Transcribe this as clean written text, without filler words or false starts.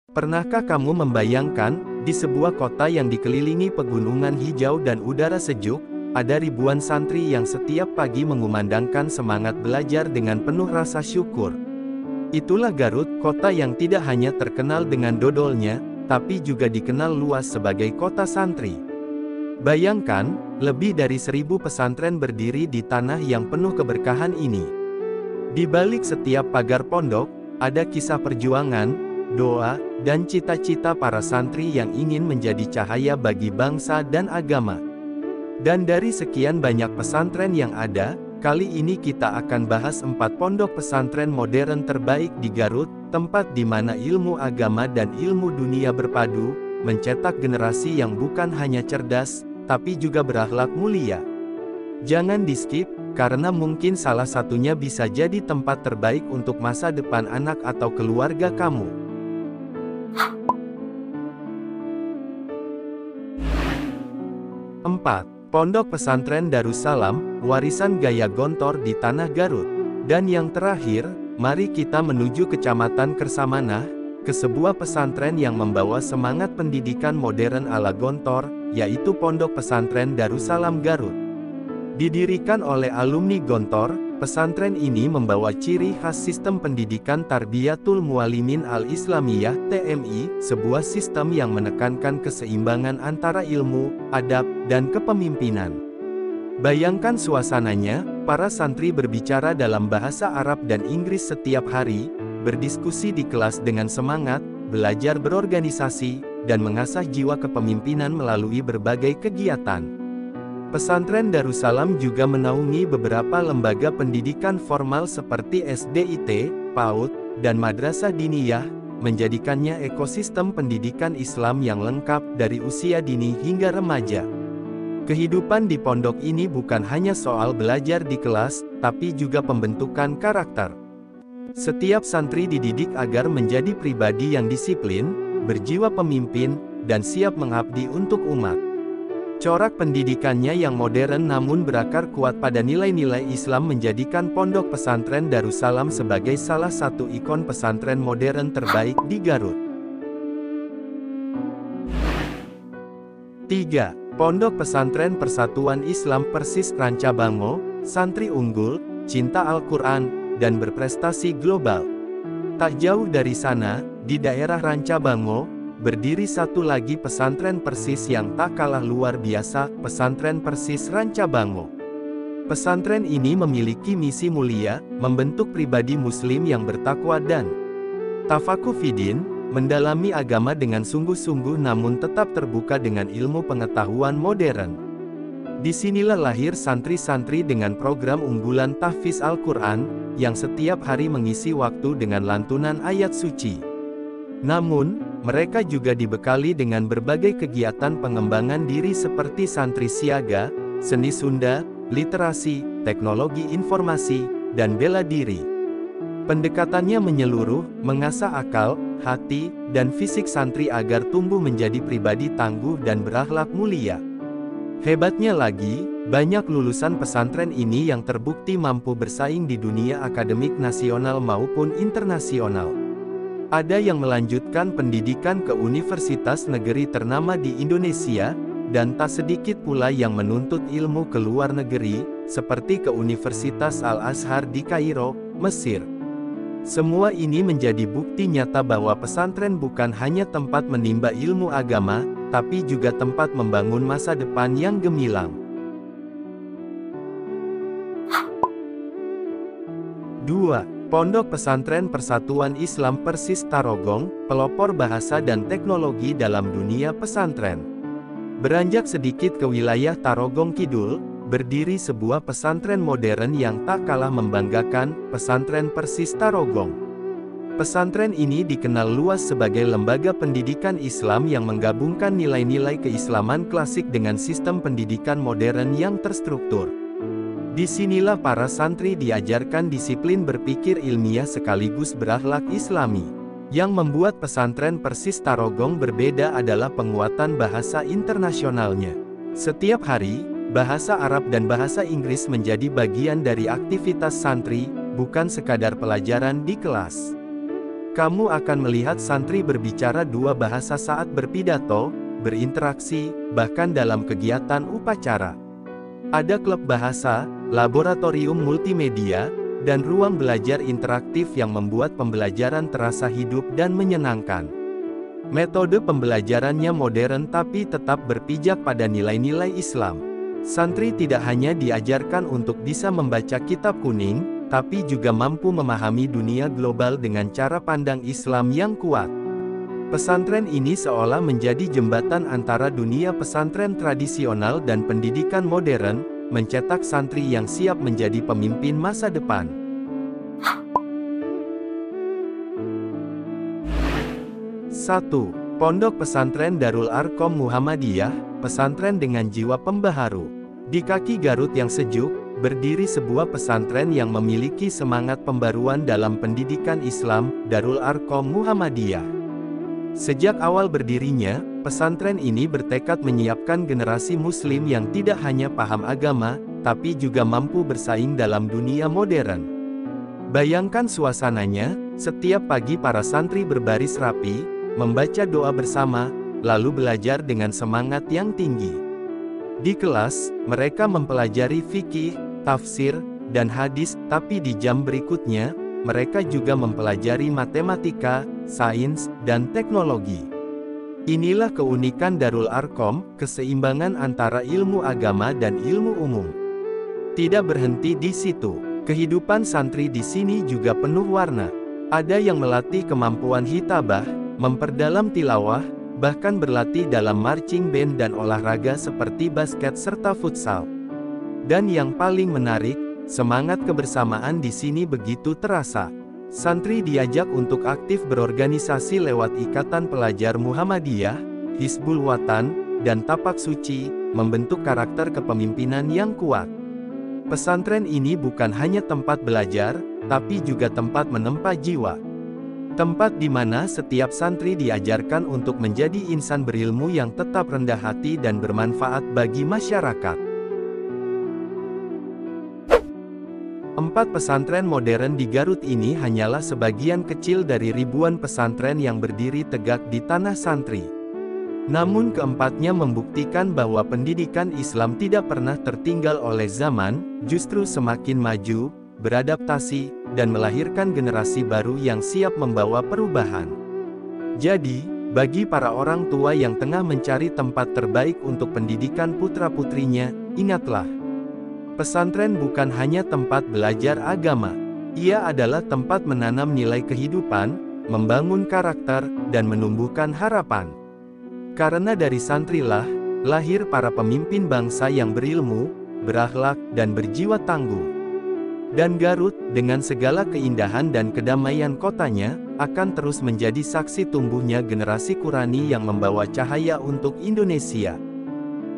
Pernahkah kamu membayangkan, di sebuah kota yang dikelilingi pegunungan hijau dan udara sejuk, ada ribuan santri yang setiap pagi mengumandangkan semangat belajar dengan penuh rasa syukur. Itulah Garut, kota yang tidak hanya terkenal dengan dodolnya, tapi juga dikenal luas sebagai kota santri. Bayangkan, lebih dari 1.000 pesantren berdiri di tanah yang penuh keberkahan ini. Di balik setiap pagar pondok, ada kisah perjuangan, doa, dan cita-cita para santri yang ingin menjadi cahaya bagi bangsa dan agama. Dan dari sekian banyak pesantren yang ada, kali ini kita akan bahas 4 pondok pesantren modern terbaik di Garut, tempat di mana ilmu agama dan ilmu dunia berpadu, mencetak generasi yang bukan hanya cerdas, tapi juga berakhlak mulia. Jangan di-skip, karena mungkin salah satunya bisa jadi tempat terbaik untuk masa depan anak atau keluarga kamu. 4. Pondok Pesantren Darussalam, warisan gaya gontor di Tanah Garut. Dan yang terakhir, mari kita menuju Kecamatan Kersamanah, ke sebuah pesantren yang membawa semangat pendidikan modern ala gontor, yaitu Pondok Pesantren Darussalam Garut. Didirikan oleh alumni gontor, pesantren ini membawa ciri khas sistem pendidikan Tarbiyatul Muallimin Al-Islamiyah (TMI), sebuah sistem yang menekankan keseimbangan antara ilmu, adab, dan kepemimpinan. Bayangkan suasananya, para santri berbicara dalam bahasa Arab dan Inggris setiap hari, berdiskusi di kelas dengan semangat, belajar berorganisasi, dan mengasah jiwa kepemimpinan melalui berbagai kegiatan. Pesantren Darussalam juga menaungi beberapa lembaga pendidikan formal seperti SDIT, PAUD, dan Madrasah Diniyah, menjadikannya ekosistem pendidikan Islam yang lengkap dari usia dini hingga remaja. Kehidupan di pondok ini bukan hanya soal belajar di kelas, tapi juga pembentukan karakter. Setiap santri dididik agar menjadi pribadi yang disiplin, berjiwa pemimpin, dan siap mengabdi untuk umat. Corak pendidikannya yang modern namun berakar kuat pada nilai-nilai Islam menjadikan Pondok Pesantren Darussalam sebagai salah satu ikon pesantren modern terbaik di Garut. 3. Pondok Pesantren Persatuan Islam Persis Rancabango, santri unggul, cinta Al-Quran, dan berprestasi global. Tak jauh dari sana, di daerah Rancabango, berdiri satu lagi pesantren Persis yang tak kalah luar biasa, Pesantren Persis Rancabango. Pesantren ini memiliki misi mulia, membentuk pribadi muslim yang bertakwa dan tafakuh fiddin, mendalami agama dengan sungguh-sungguh namun tetap terbuka dengan ilmu pengetahuan modern. Disinilah lahir santri-santri dengan program unggulan tahfiz Al-Quran, yang setiap hari mengisi waktu dengan lantunan ayat suci. Namun, mereka juga dibekali dengan berbagai kegiatan pengembangan diri seperti santri siaga, seni Sunda, literasi, teknologi informasi, dan bela diri. Pendekatannya menyeluruh, mengasah akal, hati, dan fisik santri agar tumbuh menjadi pribadi tangguh dan berakhlak mulia. Hebatnya lagi, banyak lulusan pesantren ini yang terbukti mampu bersaing di dunia akademik nasional maupun internasional. Ada yang melanjutkan pendidikan ke universitas negeri ternama di Indonesia, dan tak sedikit pula yang menuntut ilmu ke luar negeri, seperti ke Universitas Al-Azhar di Kairo, Mesir. Semua ini menjadi bukti nyata bahwa pesantren bukan hanya tempat menimba ilmu agama, tapi juga tempat membangun masa depan yang gemilang. 2. Pondok Pesantren Persatuan Islam Persis Tarogong, pelopor bahasa dan teknologi dalam dunia pesantren. Beranjak sedikit ke wilayah Tarogong Kidul, berdiri sebuah pesantren modern yang tak kalah membanggakan, Pesantren Persis Tarogong. Pesantren ini dikenal luas sebagai lembaga pendidikan Islam yang menggabungkan nilai-nilai keislaman klasik dengan sistem pendidikan modern yang terstruktur. Disinilah para santri diajarkan disiplin berpikir ilmiah sekaligus berakhlak Islami. Yang membuat pesantren Persis Tarogong berbeda adalah penguatan bahasa internasionalnya. Setiap hari, bahasa Arab dan bahasa Inggris menjadi bagian dari aktivitas santri, bukan sekadar pelajaran di kelas. Kamu akan melihat santri berbicara dua bahasa saat berpidato, berinteraksi, bahkan dalam kegiatan upacara. Ada klub bahasa, laboratorium multimedia, dan ruang belajar interaktif yang membuat pembelajaran terasa hidup dan menyenangkan. Metode pembelajarannya modern tapi tetap berpijak pada nilai-nilai Islam. Santri tidak hanya diajarkan untuk bisa membaca kitab kuning, tapi juga mampu memahami dunia global dengan cara pandang Islam yang kuat. Pesantren ini seolah menjadi jembatan antara dunia pesantren tradisional dan pendidikan modern, mencetak santri yang siap menjadi pemimpin masa depan. Satu, Pondok Pesantren Darul Arqam Muhammadiyah, pesantren dengan jiwa pembaharu. Di kaki Garut yang sejuk, berdiri sebuah pesantren yang memiliki semangat pembaruan dalam pendidikan Islam, Darul Arqam Muhammadiyah. Sejak awal berdirinya, pesantren ini bertekad menyiapkan generasi muslim yang tidak hanya paham agama, tapi juga mampu bersaing dalam dunia modern. Bayangkan suasananya, setiap pagi para santri berbaris rapi, membaca doa bersama, lalu belajar dengan semangat yang tinggi. Di kelas, mereka mempelajari fikih, tafsir, dan hadis, tapi di jam berikutnya, mereka juga mempelajari matematika, sains, dan teknologi. Inilah keunikan Darul Arqam, keseimbangan antara ilmu agama dan ilmu umum. Tidak berhenti di situ, kehidupan santri di sini juga penuh warna. Ada yang melatih kemampuan hitabah, memperdalam tilawah, bahkan berlatih dalam marching band dan olahraga seperti basket serta futsal. Dan yang paling menarik, semangat kebersamaan di sini begitu terasa. Santri diajak untuk aktif berorganisasi lewat Ikatan Pelajar Muhammadiyah, Hizbul Watan, dan Tapak Suci, membentuk karakter kepemimpinan yang kuat. Pesantren ini bukan hanya tempat belajar, tapi juga tempat menempa jiwa. Tempat di mana setiap santri diajarkan untuk menjadi insan berilmu yang tetap rendah hati dan bermanfaat bagi masyarakat. 4 pesantren modern di Garut ini hanyalah sebagian kecil dari ribuan pesantren yang berdiri tegak di tanah santri. Namun keempatnya membuktikan bahwa pendidikan Islam tidak pernah tertinggal oleh zaman, justru semakin maju, beradaptasi, dan melahirkan generasi baru yang siap membawa perubahan. Jadi, bagi para orang tua yang tengah mencari tempat terbaik untuk pendidikan putra-putrinya, ingatlah. Pesantren bukan hanya tempat belajar agama. Ia adalah tempat menanam nilai kehidupan, membangun karakter, dan menumbuhkan harapan. Karena dari santrilah, lahir para pemimpin bangsa yang berilmu, berakhlak, dan berjiwa tangguh. Dan Garut, dengan segala keindahan dan kedamaian kotanya, akan terus menjadi saksi tumbuhnya generasi Qurani yang membawa cahaya untuk Indonesia.